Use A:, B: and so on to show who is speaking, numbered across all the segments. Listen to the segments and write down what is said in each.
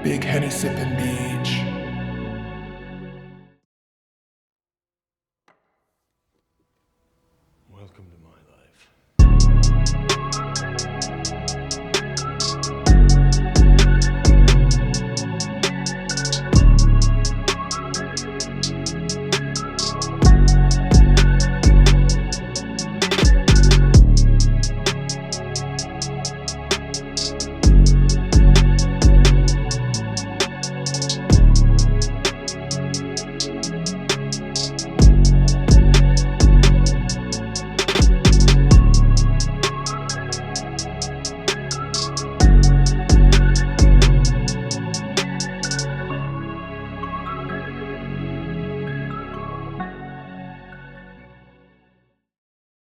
A: Big Henny sipping beach.
B: Welcome to my life.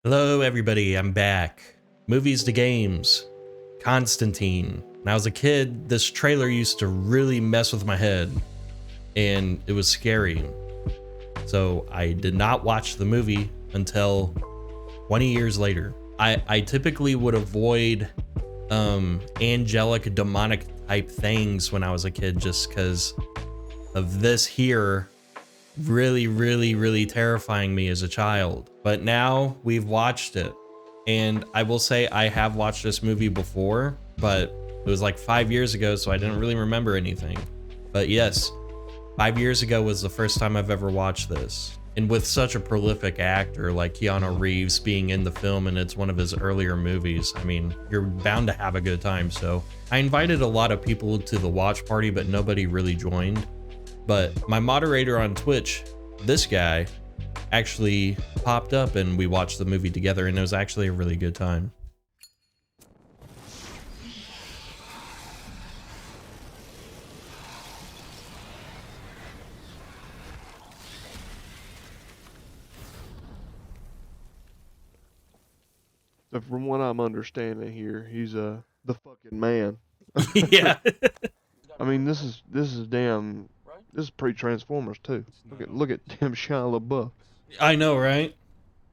C: Hello everybody, I'm back. Movies to games. Constantine. When I was a kid, this trailer used to really mess with my head, and it was scary. So I did not watch the movie until 20 years later. I typically would avoid angelic, demonic type things when I was a kid just because of this here really terrifying me as a child. But now we've watched it, and I will say I have watched this movie before, but it was like 5 years ago, so I didn't really remember anything. But yes, 5 years ago was the first time I've ever watched this, and with such a prolific actor like Keanu Reeves being in the film, and it's one of his earlier movies, I mean, you're bound to have a good time. So I invited a lot of people to the watch party, but nobody really joined. But my moderator on Twitch, this guy, actually popped up and we watched the movie together, and it was actually a really good time.
D: So from what I'm understanding here, he's the fucking man.
C: Yeah.
D: I mean, this is damn. This is pre-Transformers too. Look at damn Shia LaBeouf.
C: I know, right?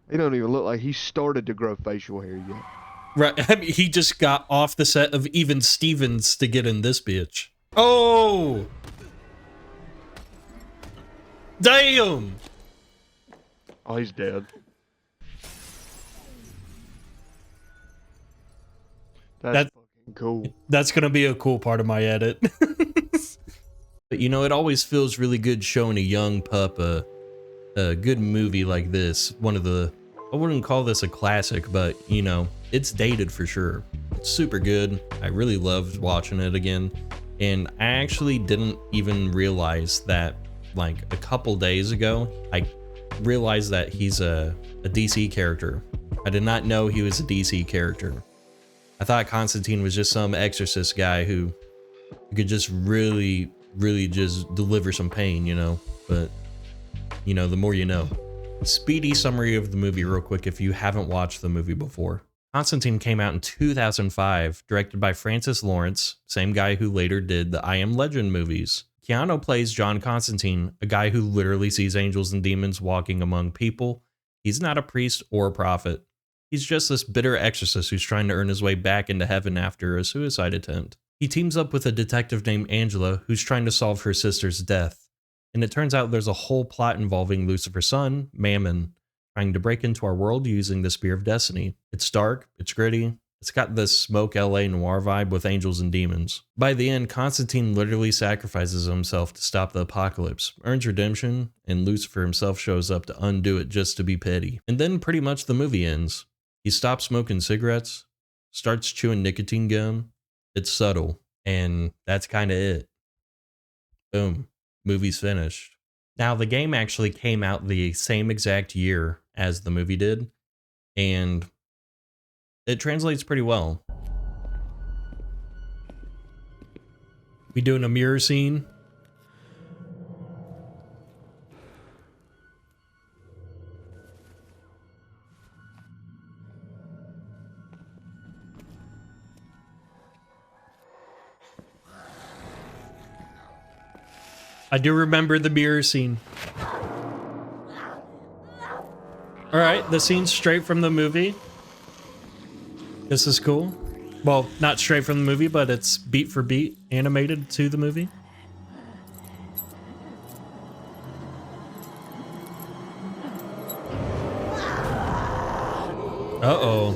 D: He don't even look like he started to grow facial hair yet.
C: Right. I mean, he just got off the set of Even Stevens to get in this bitch. Oh! Damn!
D: Oh, he's dead. That's fucking cool.
C: That's gonna be a cool part of my edit. But you know, it always feels really good showing a young pup a good movie like this. One of the, I wouldn't call this a classic, but you know, it's dated for sure. It's super good. I really loved watching it again. And I actually didn't even realize that, like, a couple days ago, I realized that he's a DC character. I did not know he was a DC character. I thought Constantine was just some exorcist guy who could just really just deliver some pain, you know? But, you know, the more you know. Speedy summary of the movie real quick if you haven't watched the movie before. Constantine came out in 2005, directed by Francis Lawrence, same guy who later did the I Am Legend movies. Keanu plays John Constantine, a guy who literally sees angels and demons walking among people. He's not a priest or a prophet. He's just this bitter exorcist who's trying to earn his way back into heaven after a suicide attempt. He teams up with a detective named Angela who's trying to solve her sister's death. And it turns out there's a whole plot involving Lucifer's son, Mammon, trying to break into our world using the Spear of Destiny. It's dark, it's gritty, it's got this Smoke LA noir vibe with angels and demons. By the end, Constantine literally sacrifices himself to stop the apocalypse, earns redemption, and Lucifer himself shows up to undo it just to be petty. And then pretty much the movie ends. He stops smoking cigarettes, starts chewing nicotine gum. It's subtle, and that's kind of it. Boom. Movie's finished. Now, the game actually came out the same exact year as the movie did, and it translates pretty well. We doing a mirror scene? I do remember the mirror scene. Alright, the scene's straight from the movie. This is cool. Well, not straight from the movie, but it's beat for beat animated to the movie. Uh-oh.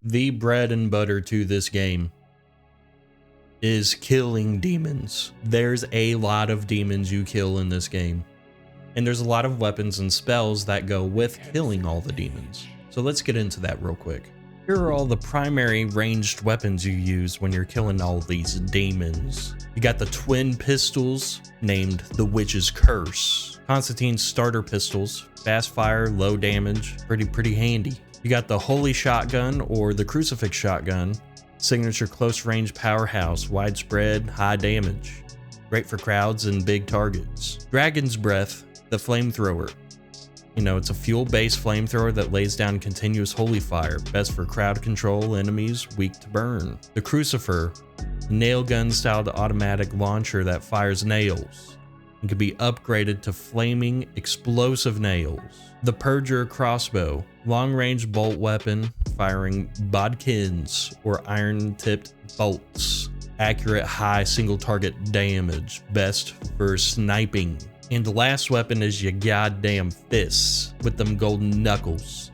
C: The bread and butter to this game is killing demons. There's a lot of demons you kill in this game. And there's a lot of weapons and spells that go with killing all the demons. So let's get into that real quick. Here are all the primary ranged weapons you use when you're killing all these demons. You got the twin pistols, named the Witch's Curse. Constantine's starter pistols, fast fire, low damage, pretty handy. You got the Holy Shotgun or the Crucifix Shotgun, signature close range powerhouse, widespread, high damage. Great for crowds and big targets. Dragon's Breath, the flamethrower. You know, it's a fuel-based flamethrower that lays down continuous holy fire, best for crowd control, enemies weak to burn. The Crucifer, nail gun styled automatic launcher that fires nails. It can be upgraded to flaming explosive nails. The Purger crossbow, long-range bolt weapon firing bodkins or iron-tipped bolts. Accurate high single target damage, best for sniping. And the last weapon is your goddamn fists with them golden knuckles.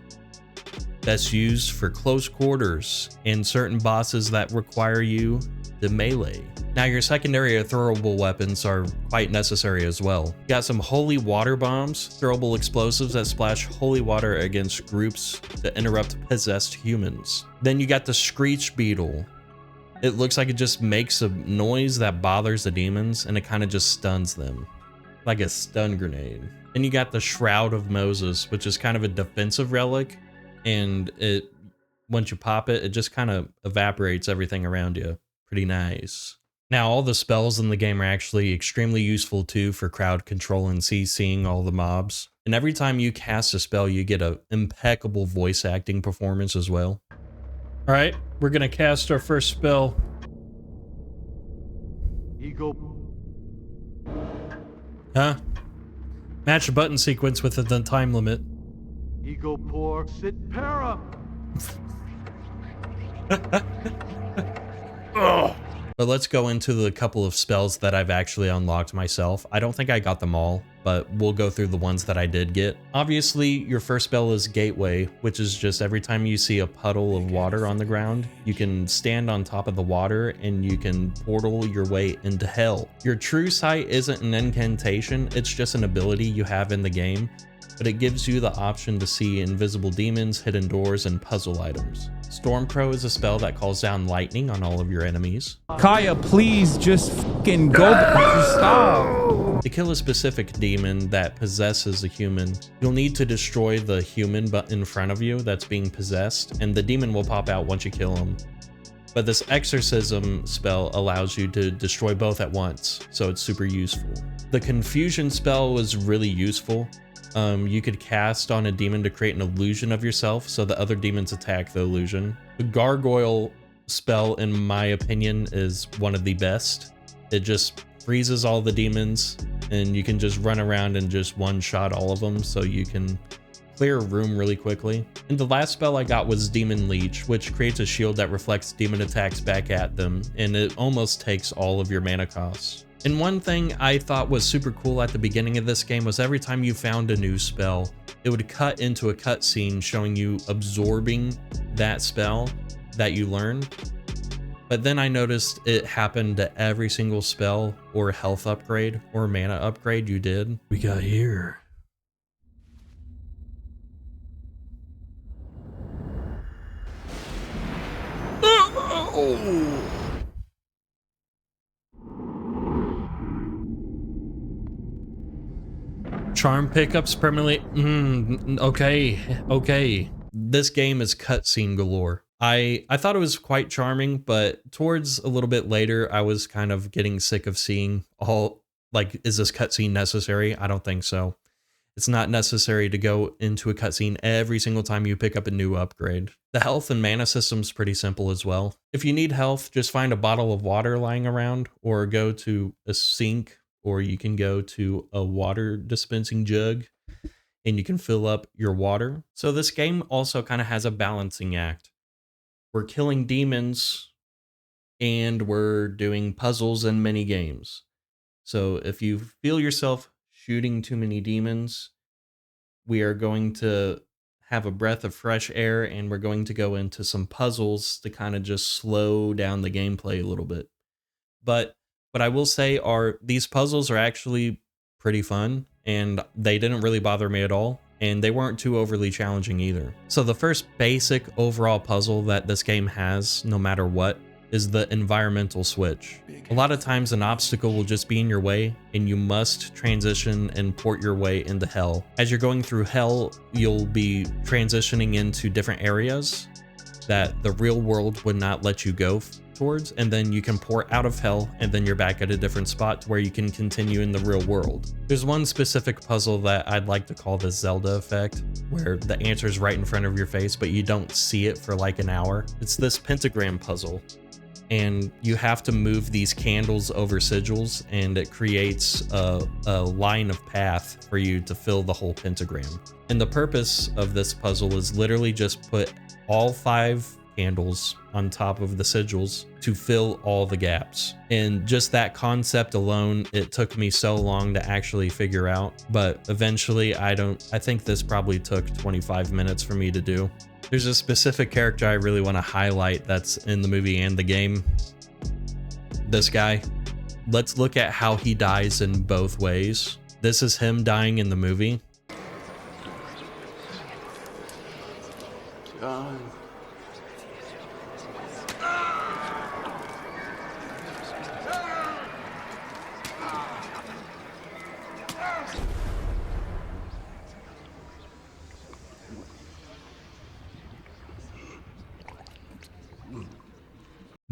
C: That's used for close quarters and certain bosses that require you to melee. Now your secondary or throwable weapons are quite necessary as well. You got some holy water bombs, throwable explosives that splash holy water against groups to interrupt possessed humans. Then you got the Screech Beetle. It looks like it just makes a noise that bothers the demons and it kind of just stuns them. Like a stun grenade. And you got the Shroud of Moses, which is kind of a defensive relic, and it, once you pop it, it just kind of evaporates everything around you. Pretty nice. Now, all the spells in the game are actually extremely useful too for crowd control and CCing all the mobs. And every time you cast a spell, you get an impeccable voice acting performance as well. All right, we're gonna cast our first spell.
E: Ego.
C: Huh? Match a button sequence within the time limit.
E: Ego por sit para.
C: But let's go into the couple of spells that I've actually unlocked myself. I don't think I got them all, but we'll go through the ones that I did get. Obviously, your first spell is Gateway, which is just every time you see a puddle of water on the ground, you can stand on top of the water and you can portal your way into hell. Your True Sight isn't an incantation, it's just an ability you have in the game, but it gives you the option to see invisible demons, hidden doors, and puzzle items. Stormcrow is a spell that calls down lightning on all of your enemies.
F: Kaya, please just fucking go. Just stop.
C: To kill a specific demon that possesses a human, you'll need to destroy the human in front of you that's being possessed, and the demon will pop out once you kill him. But this exorcism spell allows you to destroy both at once, so it's super useful. The confusion spell was really useful. You could cast on a demon to create an illusion of yourself so the other demons attack the illusion. The gargoyle spell, in my opinion, is one of the best. It just freezes all the demons and you can just run around and just one-shot all of them so you can clear a room really quickly. And the last spell I got was Demon Leech, which creates a shield that reflects demon attacks back at them, and it almost takes all of your mana costs. And one thing I thought was super cool at the beginning of this game was every time you found a new spell, it would cut into a cutscene showing you absorbing that spell that you learned. But then I noticed it happened to every single spell or health upgrade or mana upgrade you did. We got here. Oh! Charm pickups permanently. Okay. This game is cutscene galore. I thought it was quite charming, but towards a little bit later, I was kind of getting sick of seeing all, like, is this cutscene necessary? I don't think so. It's not necessary to go into a cutscene every single time you pick up a new upgrade. The health and mana system's pretty simple as well. If you need health, just find a bottle of water lying around or go to a sink, or you can go to a water dispensing jug and you can fill up your water. So this game also kind of has a balancing act. we're killing demons, and we're doing puzzles and mini games. So if you feel yourself shooting too many demons, we are going to have a breath of fresh air, and we're going to go into some puzzles to kind of just slow down the gameplay a little bit. But what I will say are these puzzles are actually pretty fun, and they didn't really bother me at all, and they weren't too overly challenging either. So the first basic overall puzzle that this game has, no matter what, is the environmental switch. A lot of times an obstacle will just be in your way, and you must transition and port your way into hell. As you're going through hell, you'll be transitioning into different areas that the real world would not let you go towards, and then you can port out of hell, and then you're back at a different spot to where you can continue in the real world. There's one specific puzzle that I'd like to call the Zelda effect, where the answer is right in front of your face, but you don't see it for like an hour. It's this pentagram puzzle, and you have to move these candles over sigils, and it creates a line of path for you to fill the whole pentagram. And the purpose of this puzzle is literally just put all 5 candles on top of the sigils to fill all the gaps. And just that concept alone, it took me so long to actually figure out, but eventually I think this probably took 25 minutes for me to do. There's a specific character I really want to highlight that's in the movie and the game. This guy. Let's look at how he dies in both ways. This is him dying in the movie.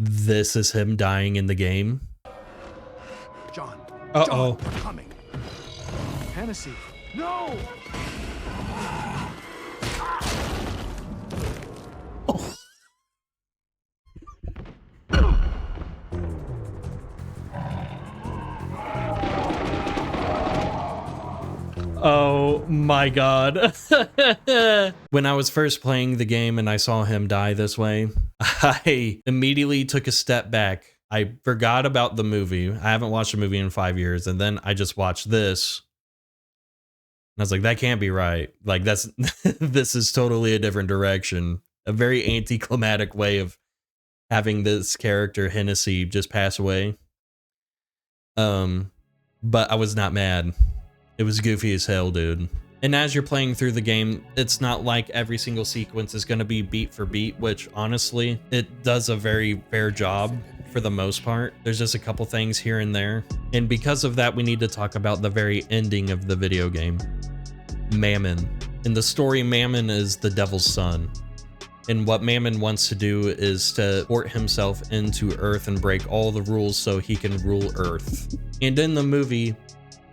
C: This is him dying in the game.
A: John.
C: Uh-oh.
A: John, we're coming.
E: Hennessy. No!
C: Oh my god. When I was first playing the game and I saw him die this way, I immediately took a step back. I forgot about the movie. I haven't watched a movie in 5 years, and then I just watched this. And I was like, that can't be right. Like, that's this is totally a different direction. A very anticlimactic way of having this character Hennessy just pass away. But I was not mad. It was goofy as hell, dude. And as you're playing through the game, it's not like every single sequence is going to be beat for beat, which honestly, it does a very fair job for the most part. There's just a couple things here and there. And because of that, we need to talk about the very ending of the video game. Mammon. In the story, Mammon is the devil's son. And what Mammon wants to do is to port himself into Earth and break all the rules so he can rule Earth. And in the movie,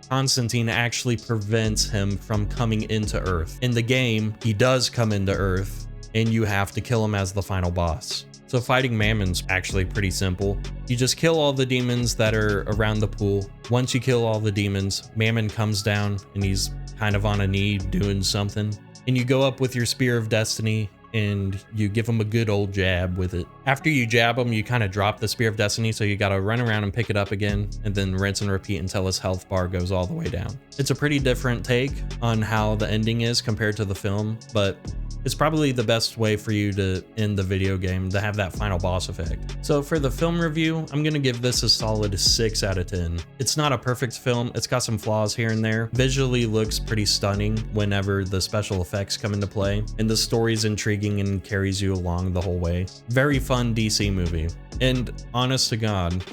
C: Constantine actually prevents him from coming into Earth. In the game, he does come into Earth, and you have to kill him as the final boss. So fighting Mammon's actually pretty simple. You just kill all the demons that are around the pool. Once you kill all the demons, Mammon comes down, and he's kind of on a knee doing something. And you go up with your Spear of Destiny, and you give him a good old jab with it. After you jab him, you kind of drop the Spear of Destiny, so you gotta run around and pick it up again, and then rinse and repeat until his health bar goes all the way down. It's a pretty different take on how the ending is compared to the film, but it's probably the best way for you to end the video game, to have that final boss effect. So for the film review, I'm gonna give this a solid 6 out of 10. It's not a perfect film, it's got some flaws here and there. Visually looks pretty stunning whenever the special effects come into play, and the story's intriguing and carries you along the whole way. Very fun DC movie. And honest to God,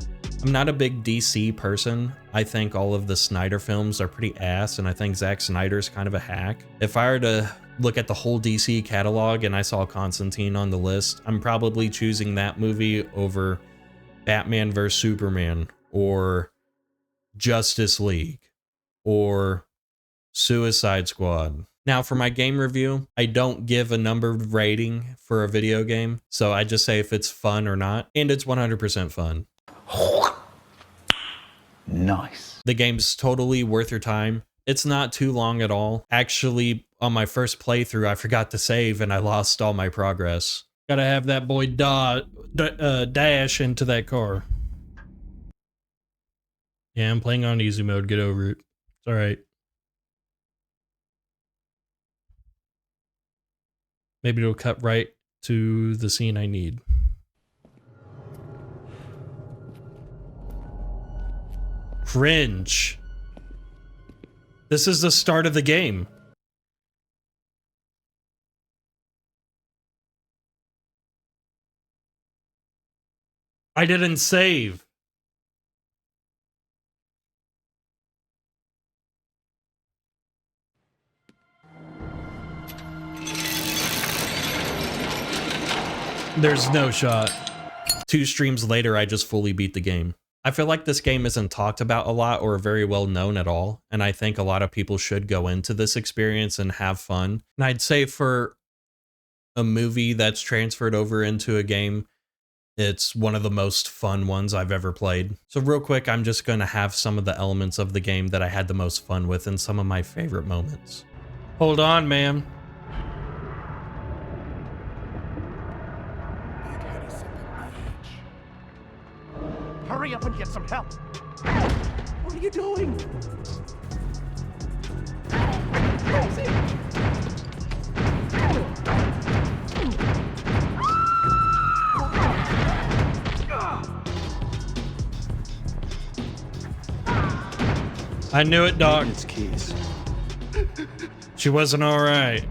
C: I'm not a big DC person. I think all of the Snyder films are pretty ass, and I think Zack Snyder's kind of a hack. If I were to look at the whole DC catalog and I saw Constantine on the list, I'm probably choosing that movie over Batman vs Superman, or Justice League, or Suicide Squad. Now for my game review, I don't give a numbered rating for a video game, so I just say if it's fun or not, and it's 100% fun.
A: Nice.
C: The game's totally worth your time. It's not too long at all. Actually, on my first playthrough, I forgot to save and I lost all my progress. Gotta have that boy dash into that car. Yeah, I'm playing on easy mode. Get over it. It's alright. Maybe it'll cut right to the scene I need. Cringe. This is the start of the game. I didn't save. There's no shot. 2 streams later, I just fully beat the game. I feel like this game isn't talked about a lot or very well known at all, and I think a lot of people should go into this experience and have fun. And I'd say for a movie that's transferred over into a game, it's one of the most fun ones I've ever played. So real quick, I'm just going to have some of the elements of the game that I had the most fun with and some of my favorite moments. Hold on, man.
A: Hurry up and get some help. What are you doing?
C: I knew it, Doc.
B: Its keys.
C: She wasn't all right.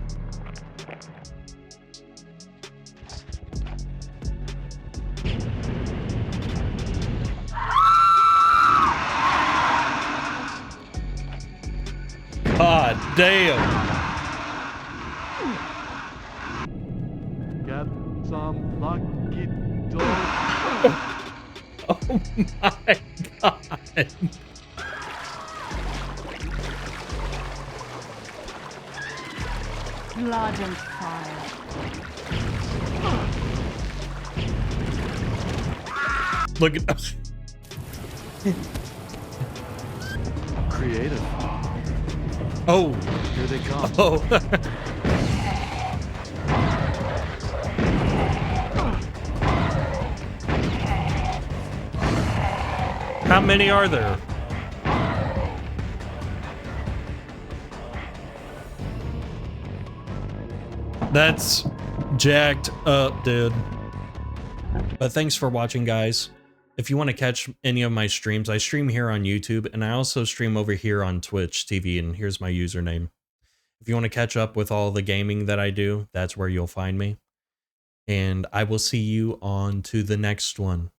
C: God damn.
E: Get some lucky dog.
C: Oh my God.
G: Blood and fire.
C: Look at
E: Creative.
C: Oh.
E: Here they come.
C: Oh. How many are there? That's jacked up, dude. But thanks for watching, guys. If you want to catch any of my streams, I stream here on YouTube, and I also stream over here on Twitch TV, and here's my username. If you want to catch up with all the gaming that I do, that's where you'll find me. And I will see you on to the next one.